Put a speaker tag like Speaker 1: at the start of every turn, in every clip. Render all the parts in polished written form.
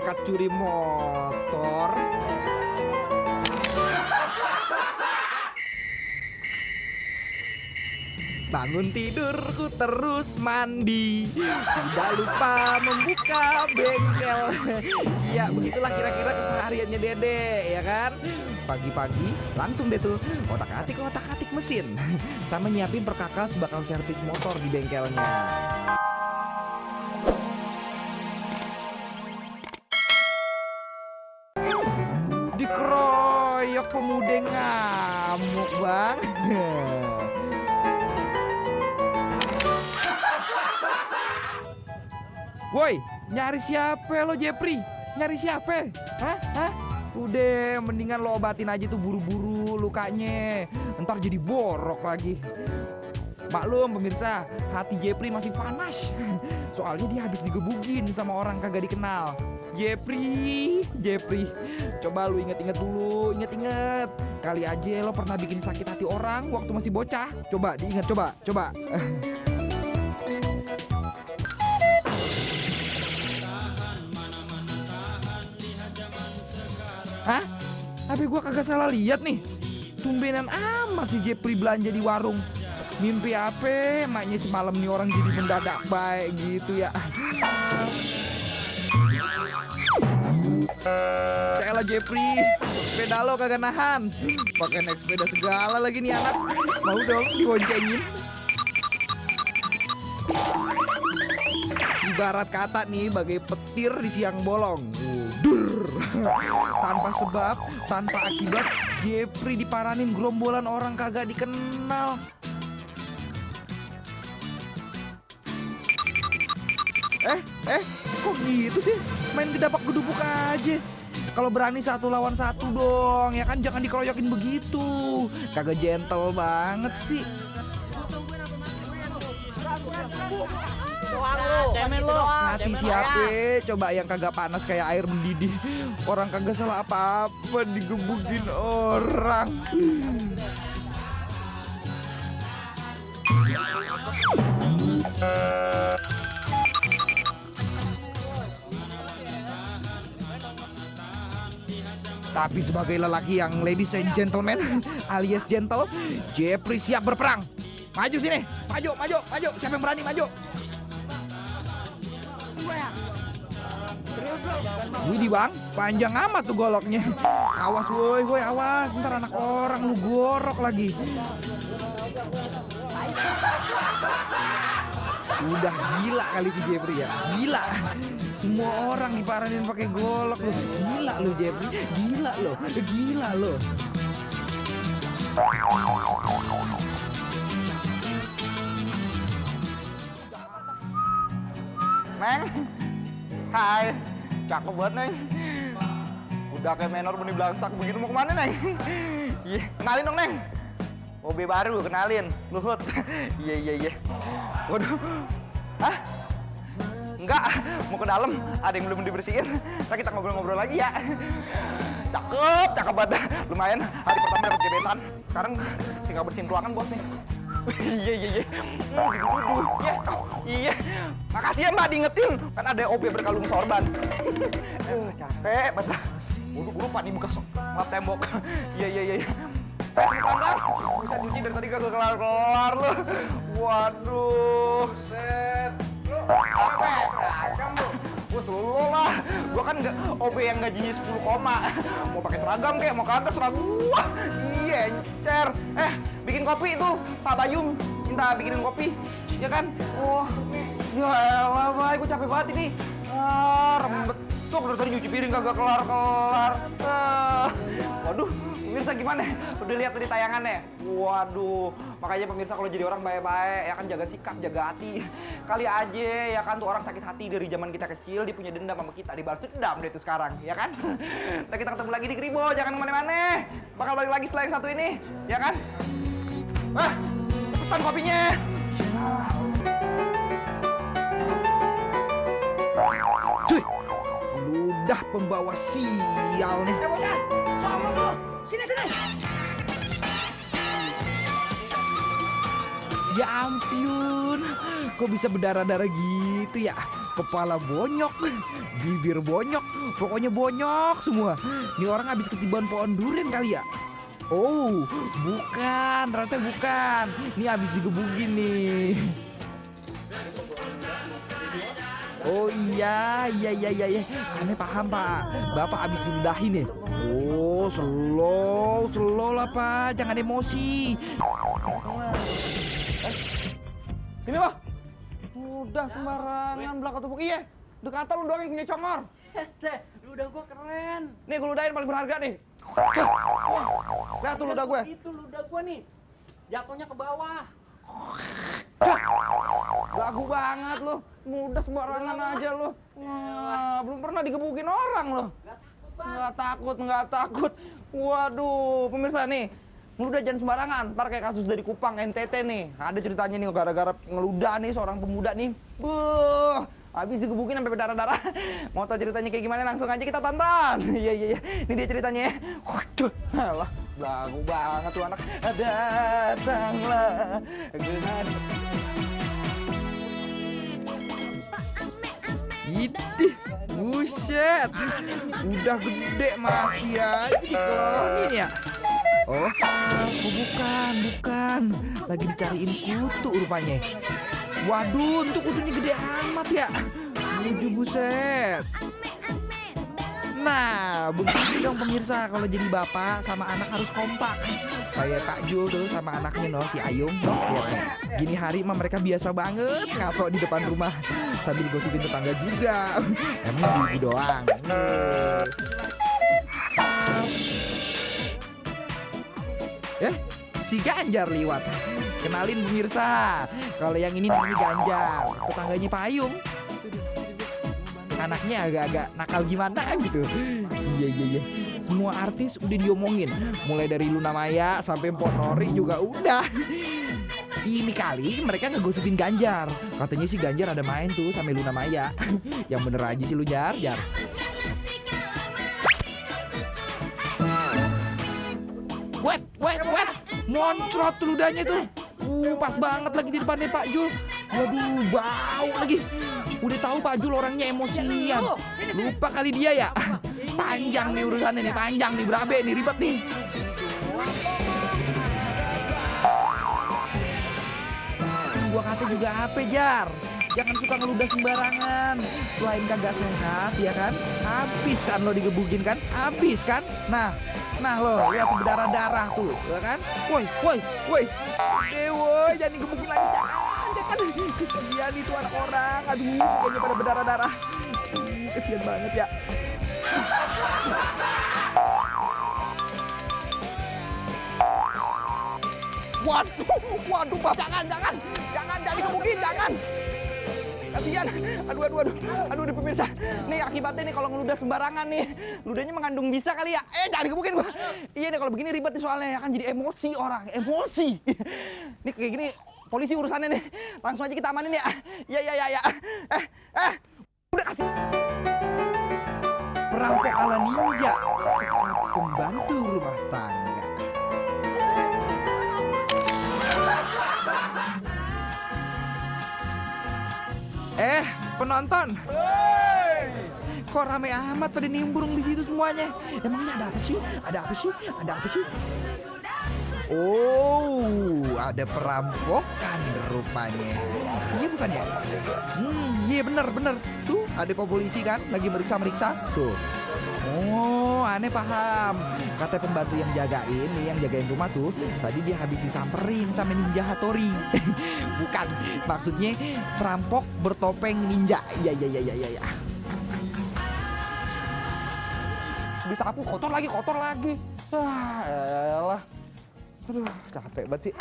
Speaker 1: nekat curi motor. Bangun tidurku terus mandi, tidak lupa membuka bengkel. Ya begitulah kira-kira kesehariannya Dede, ya kan? Pagi-pagi langsung deh tuh otak-atik mesin, sama nyiapin perkakas bakal servis motor di bengkelnya. Dikeroyok pemuda ngamuk bang. Woi, nyari siapa lo Jepri? Nyari siapa? Hah? Udah, mendingan lo obatin aja tuh buru-buru lukanya. Ntar jadi borok lagi. Maklum pemirsa, hati Jepri masih panas. Soalnya dia habis digebugin sama orang kagak dikenal. Jepri, coba lu inget-inget dulu, inget-inget. Kali aja lo pernah bikin sakit hati orang waktu masih bocah. Coba diinget, coba. Hah? Tapi gua kagak salah lihat nih. Tumbenan amat si Jepri belanja di warung. Mimpi apa? Maknya semalam nih orang jadi mendadak baik gitu ya. Cela Jepri, sepeda lo kagak nahan. Pakai naik sepeda segala lagi nih anak. Mau dong diboncengin. Ibarat kata nih bagai petir di siang bolong. Tanpa sebab, tanpa akibat, Jepri diparanin gerombolan orang kagak dikenal. Kok gitu sih? Main gedapak gedubuk aja. Kalau berani 1 lawan 1 dong, ya kan jangan dikeroyokin begitu. Kagak gentle banget sih. Hati siapa? Coba yang kagak panas kayak air mendidih. Orang kagak salah apa-apa digebukin orang. Tapi sebagai lelaki yang ladies and gentlemen alias gentle, Jepri siap berperang. Maju sini, maju. Siapa yang berani maju? Widih bang, panjang amat tuh goloknya. Awas woi, awas. Ntar anak orang lu gorok lagi. Udah gila kali si Jepri ya, gila. Semua orang diparanin pakai golok lu. Gila lu Jepri, gila lo. Neng, hai, cakep banget Neng. Udah kayak menor benih belangsak begitu mau kemana Neng? Iya, kenalin dong Neng. OB baru, kenalin, Luhut. Iya. Waduh, hah? Enggak, mau ke dalam, ada yang belum dibersihin. Ntar kita ngobrol-ngobrol lagi ya. Cakep banget. Lumayan, hari pertama dapat gebetan. Sekarang tinggal bersihin ruangan bos nih. Iya. Iya. Makasih ya Mbak diingetin. Kan ada OB berkalung sorban. Capek banget. Buru-buru Pak dibuka lap tembok. Iya. Sebentar. Bisa cuci dari tadi kagak kelar-kelar lu. Waduh, set. Gue selalu lah. Gue kan OB yang gajinya 10 koma. Mau pakai seragam kayak mau kagak seragam. Wah, iya encer. Bikin kopi itu Pak Bayum minta bikinin kopi, ya kan? Oh, ya elah, Bay, gue capek banget ini. Rembet tuh dari tadi nyuci piring kagak kelar-kelar. Waduh, pemirsa gimana? Udah lihat tadi tayangannya? Waduh, makanya pemirsa kalau jadi orang baik-baik, ya kan jaga sikap, jaga hati. Kali aja, ya kan tuh orang sakit hati dari zaman kita kecil, dia punya dendam sama kita, dibalas dendam deh tuh sekarang, ya kan? Ntar kita ketemu lagi di Kribo, jangan kemana-mana. Bakal balik lagi setelah yang satu ini, ya kan? Wah, cepetan kopinya. Cuy, ludah pembawa sial nih.
Speaker 2: Bocah, sama lu. Sini. Ya ampun, kok bisa berdarah-darah gitu ya? Kepala bonyok, bibir bonyok, pokoknya bonyok semua. Ini orang habis ketiban pohon durian kali ya? Oh, bukan, ternyata bukan. Ini habis digebukin nih. Oh iya. Aneh paham Pak. Bapak habis diludahin nih. Oh, slow lah Pak, jangan emosi.
Speaker 1: Sini lo. Udah sembarangan belakang tepuk iya. Dekatan lu doang yang punya congor.
Speaker 3: Ludah gua keren.
Speaker 1: Nih gue ludahin paling berharga nih. Lihat tuh ludah gue.
Speaker 3: Itu ludah gua nih. Jatuhnya ke bawah.
Speaker 1: Lagu banget lo. Mudah sembarangan aja lo. Wah, belum pernah digebukin orang lo. Nggak takut. Waduh, pemirsa nih. Ngeludah jangan sembarangan, ntar kayak kasus dari Kupang, NTT nih. Ada ceritanya nih, gara-gara ngeludah nih seorang pemuda nih. Buh, habis digebukin sampai berdarah-darah. Mau tau ceritanya kayak gimana? Langsung aja kita tonton. Iya. Ini dia ceritanya ya. Waduh, alah, lagu banget tuh anak. Datanglah.
Speaker 2: Idih, buset. Udah gede masih aja dikelongin ya. Oh, bukan. Lagi dicariin kutu rupanya. Waduh, untuk kutunya gede amat ya. Lucu buset. Nah, begini dong pemirsa, kalau jadi bapak sama anak harus kompak. Kayak Kak Jul tuh sama anaknya si Ayung. Gini hari mah mereka biasa banget ngaso di depan rumah sambil gosipin tetangga juga. Emang ibu doang. Si Ganjar liwat. Kenalin pemirsa, kalau yang ini namanya Ganjar, tetangganya Pak Ayung. Anaknya agak-agak nakal gimana gitu. Iya. Semua artis udah diomongin, mulai dari Luna Maya sampai Ponori juga udah. Ini kali mereka ngegosipin Ganjar. Katanya si Ganjar ada main tuh sama Luna Maya. Yang bener aja sih lu Jar. Wait. Moncrot ludahnya tuh. Pas banget lagi di depannya Pak Jul. Waduh, bau lagi. Udah tahu Pak Jul orangnya emosian. Lupa kali dia ya. Panjang nih urusannya nih, panjang nih, berabe nih, ribet nih. Gua kata juga apa Jar? Jangan suka ngeludah sembarangan. Selain kagak sehat ya kan? Habis kan lo digebukin kan? Habis kan? Nah lo lihat berdarah-darah tuh, ya kan? Woi, jangan digebukin lagi, jangan. Kesian itu anak orang. Aduh, mukanya pada berdarah-darah. Kesian banget ya. Waduh, Pak, jangan digebukin, jangan. Kasihan. Aduh, di pemirsa. Nih akibatnya nih kalau ngeludah sembarangan nih, ludahnya mengandung bisa kali ya. Jangan digebukin gua. Iya nih kalau begini ribet nih soalnya ya kan, jadi emosi orang, emosi. Nih kayak gini polisi urusannya nih. Langsung aja kita amanin ya. Ya. Udah kasih. Perampok ala ninja, sekap pembantu rumah tangga. Penonton. Kok rame amat pada nimbrung di situ semuanya? Emangnya ada apa sih? Oh, ada perampokan rupanya. Iya bukan ya? Iya bener. Tuh ada polisi kan lagi meriksa. Tuh. Oh, aneh paham. Kata pembantu yang jagain nih, yang jagain rumah tuh, tadi dia habis disamperin sama ninja Hattori. Bukan, maksudnya perampok bertopeng ninja. Iya.
Speaker 1: Disapu kotor lagi. Elah. Aduh, capek banget sih.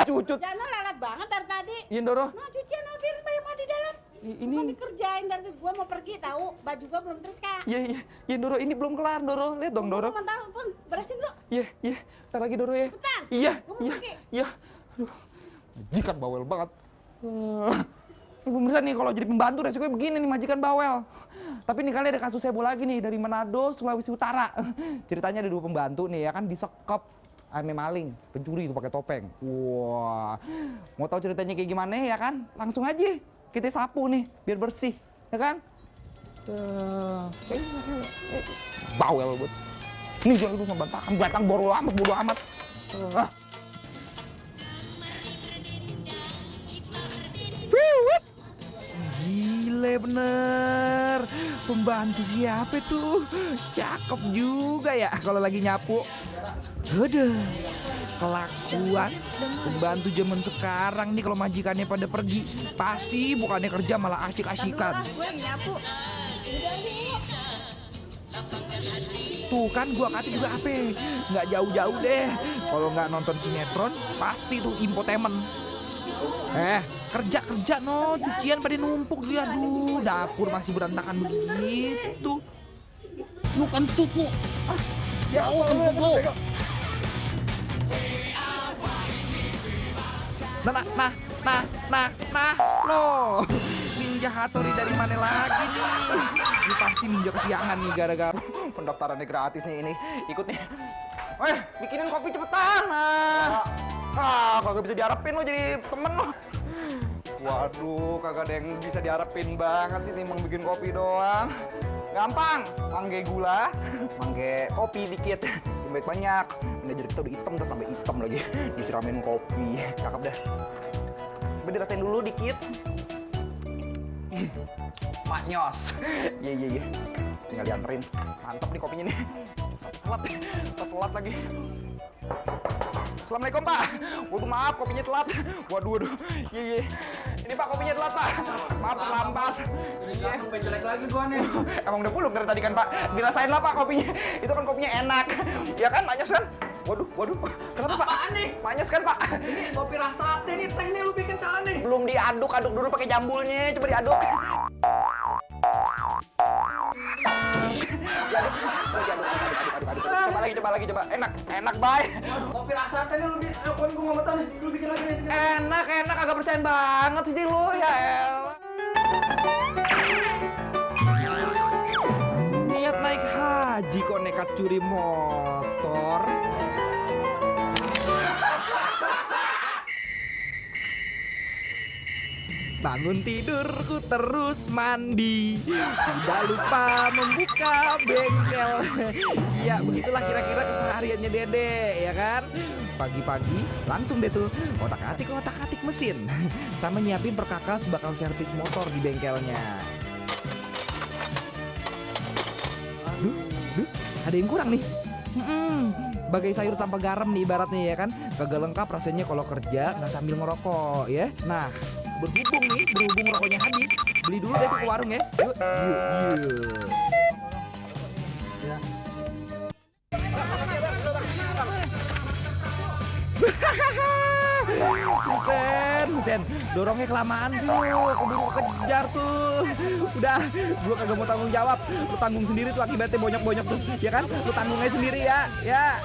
Speaker 1: Cucut.
Speaker 4: Jangan lalat banget dari tadi.
Speaker 1: Iya, Doro.
Speaker 4: Nah, cucian biarin Mbak Yama di dalam.
Speaker 1: Ini
Speaker 4: mau dikerjain dari gua mau pergi tahu, baju gua belum terus Kak.
Speaker 1: Iya, Doro, ini belum kelar, Doro. Lihat dong, Doro.
Speaker 4: Mau tahu pun, beresin dulu.
Speaker 1: Iya. Ntar lagi, Doro ya.
Speaker 4: Bentar.
Speaker 1: Iya.
Speaker 4: Gua mau pergi.
Speaker 1: Iya. Aduh. Majikan bawel banget. Ini pemirsa nih kalau jadi pembantu resikonya begini nih, majikan bawel. Tapi nih kali ada kasus heboh lagi nih dari Manado, Sulawesi Utara. Ceritanya ada 2 pembantu nih ya kan disekap ame maling, pencuri itu pakai topeng. Wah, mau tahu ceritanya kayak gimana ya kan? Langsung aja kita sapu nih, biar bersih, ya kan? Bawel buat. Nih jangan itu sama batang bodo amat.
Speaker 2: Gile bener. Pembantu siapa tuh? Cakep juga ya kalau lagi nyapu. Aduh, kelakuan pembantu zaman sekarang nih, kalau majikannya pada pergi pasti bukannya kerja malah asyik-asyikan.
Speaker 4: Gue nyapu. Udah yuk.
Speaker 2: Tuh kan gua kata juga apa? Nggak jauh-jauh deh. Kalau nggak nonton sinetron pasti tuh infotainment. Kerja no, cucian pada numpuk dia. Aduh, dapur masih berantakan begitu.
Speaker 3: Lu kentut lu. Jauh kentut lu.
Speaker 2: Nah, loh. Ninja Hattori dari mana lagi nih? Ini pasti ninja kesiangan nih gara-gara
Speaker 1: Pendaftarannya gratis nih ini. Ikut nih. Bikinin kopi cepetan. Kagak bisa diharapin lo jadi temen lo. Waduh, kagak ada yang bisa diharapin banget sih timbang bikin kopi doang. Gampang, mangge gula, mangge kopi dikit, baik banyak. Ini jadi kita udah hitam, terus tambah hitam lagi. Disiramin kopi, cakep dah. Coba dirasain dulu dikit. Maknyos. Iya. Tinggal dianterin. Mantap nih kopinya nih. Telat lagi. Assalamualaikum Pak. Waduh maaf kopinya telat. Waduh. Iya. Ini Pak kopinya telat Pak. Maaf terlambat. Iya.
Speaker 3: Sampai jelek lagi gua nih.
Speaker 1: Emang udah buluk dari tadi kan Pak. Dirasain lah Pak kopinya. Itu kan kopinya enak. Ya kan maknyos kan? Waduh. Kenapa Pak?
Speaker 3: Apaan nih?
Speaker 1: Maknyos kan Pak?
Speaker 3: Ini kopi rasa ate nih, teh nih lu bikin salah nih.
Speaker 1: Belum diaduk dulu pakai jambulnya. Coba diaduk. Diaduk. Coba lagi. Enak, baik.
Speaker 3: Waduh, kopi rasa ate nih lu bikin. Gua nggak mau tahu nih. Lu bikin lagi nih.
Speaker 1: Enak, agak percaya banget sih lu ya El.
Speaker 2: niat naik haji kok nekat curi motor. Bangun tidurku terus mandi, tidak lupa membuka bengkel. Ya begitulah kira-kira kesehariannya Dede, ya kan? Pagi-pagi langsung deh tuh otak-atik mesin, sama nyiapin perkakas bakal servis motor di bengkelnya. Duh, ada yang kurang nih. Bagai sayur tanpa garam nih ibaratnya ya kan. Kagak lengkap rasanya kalau kerja nggak sambil ngerokok ya. Nah, berhubung rokoknya habis, beli dulu deh tuh ke warung ya. Yuk. Sen, dorongnya kelamaan tuh, keburu kejar tuh. Udah, gua kagak mau tanggung jawab. Lu tanggung sendiri tuh akibatnya bonyok-bonyok tuh, ya kan? Lu tanggung aja sendiri ya. Ya.